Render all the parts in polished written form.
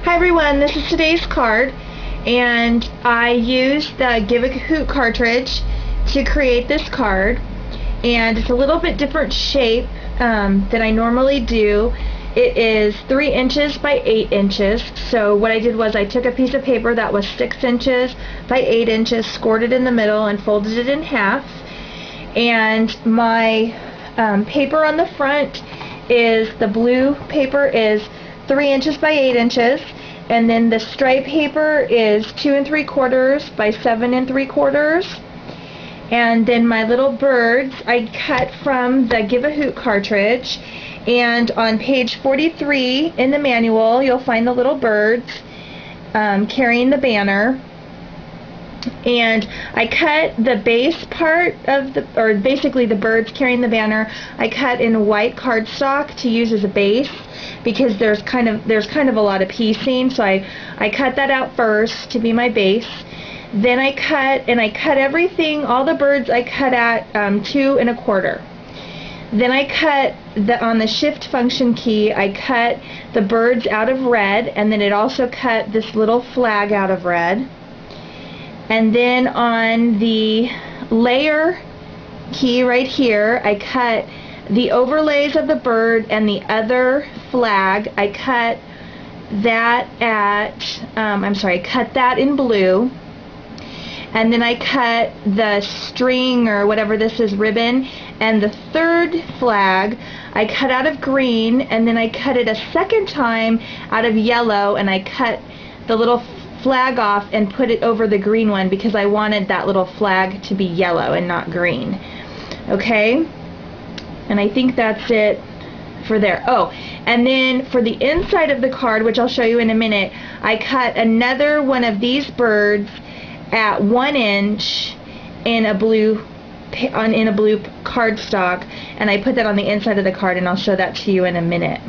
Hi everyone, this is today's card, and I used the Hoot cartridge to create this card, and it's a little bit different shape than I normally do. It is 3 inches by 8 inches. So what I did was I took a piece of paper that was 6 inches by 8 inches, scored it in the middle, and folded it in half. And my paper on the front is, the blue paper is 3 inches by 8 inches, and then the stripe paper is 2 3/4 by 7 3/4. And then my little birds I cut from the Hoot cartridge, and on page 43 in the manual you'll find the little birds carrying the banner. And I cut the base part of the, or basically the birds carrying the banner, I cut in white cardstock to use as a base, because there's kind of a lot of piecing, so I cut that out first to be my base. Then I cut everything, all the birds I cut at 2 1/4. Then I cut on the shift function key, I cut the birds out of red, and then it also cut this little flag out of red. And then on the layer key right here, I cut the overlays of the bird and the other flag. I cut that at, cut that in blue. And then I cut the string, or whatever this is, ribbon, and the third flag I cut out of green, and then I cut it a second time out of yellow, and I cut the little flag off and put it over the green one because I wanted that little flag to be yellow and not green. Okay? And I think that's it for there. Oh, and then for the inside of the card, which I'll show you in a minute, I cut another one of these birds at 1 inch in a blue cardstock, and I put that on the inside of the card, and I'll show that to you in a minute.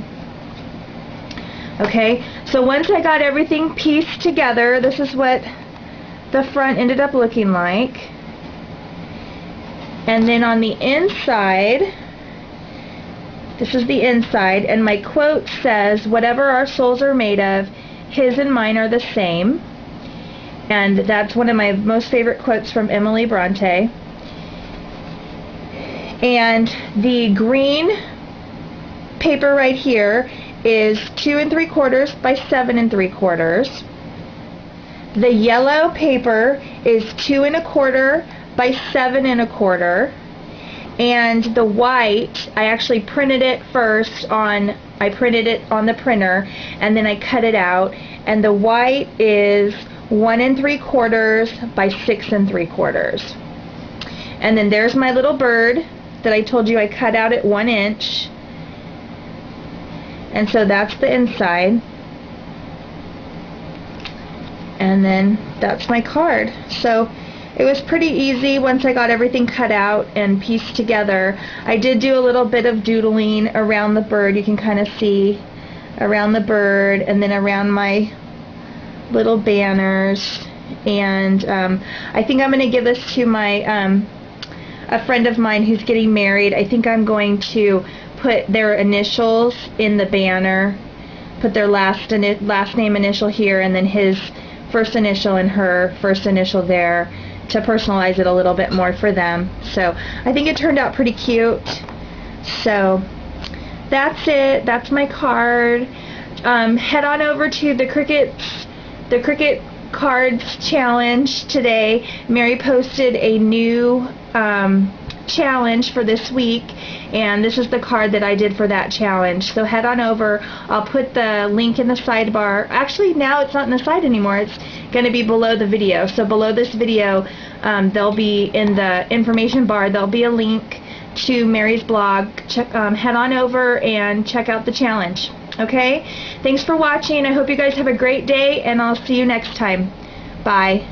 Okay, so once I got everything pieced together, this is what the front ended up looking like. And then on the inside, this is the inside, and my quote says, "Whatever our souls are made of, his and mine are the same." And that's one of my most favorite quotes from Emily Bronte. And the green paper right here is 2 3/4 by 7 3/4. The yellow paper is 2 1/4 by 7 1/4. And the white, I actually printed it first I printed it on the printer, and then I cut it out, and the white is 1 3/4 by 6 3/4. And then there's my little bird that I told you I cut out at 1 inch. And so that's the inside. And then that's my card. So it was pretty easy once I got everything cut out and pieced together. I did do a little bit of doodling around the bird. You can kind of see around the bird, and then around my little banners. And I think I'm going to give this to my a friend of mine who's getting married. I think I'm going to put their initials in the banner, put their last name initial here, and then his first initial and her first initial there, to personalize it a little bit more for them. So I think it turned out pretty cute. So that's it. That's my card. Head on over to the Cricut Cardz challenge today. Mary posted a new challenge for this week, and this is the card that I did for that challenge. So head on over. I'll put the link in the sidebar. Actually, now it's not in the side anymore. It's going to be below the video. So below this video, there'll be, in the information bar, there'll be a link to Mary's blog. Head on over and check out the challenge. Okay? Thanks for watching. I hope you guys have a great day, and I'll see you next time. Bye.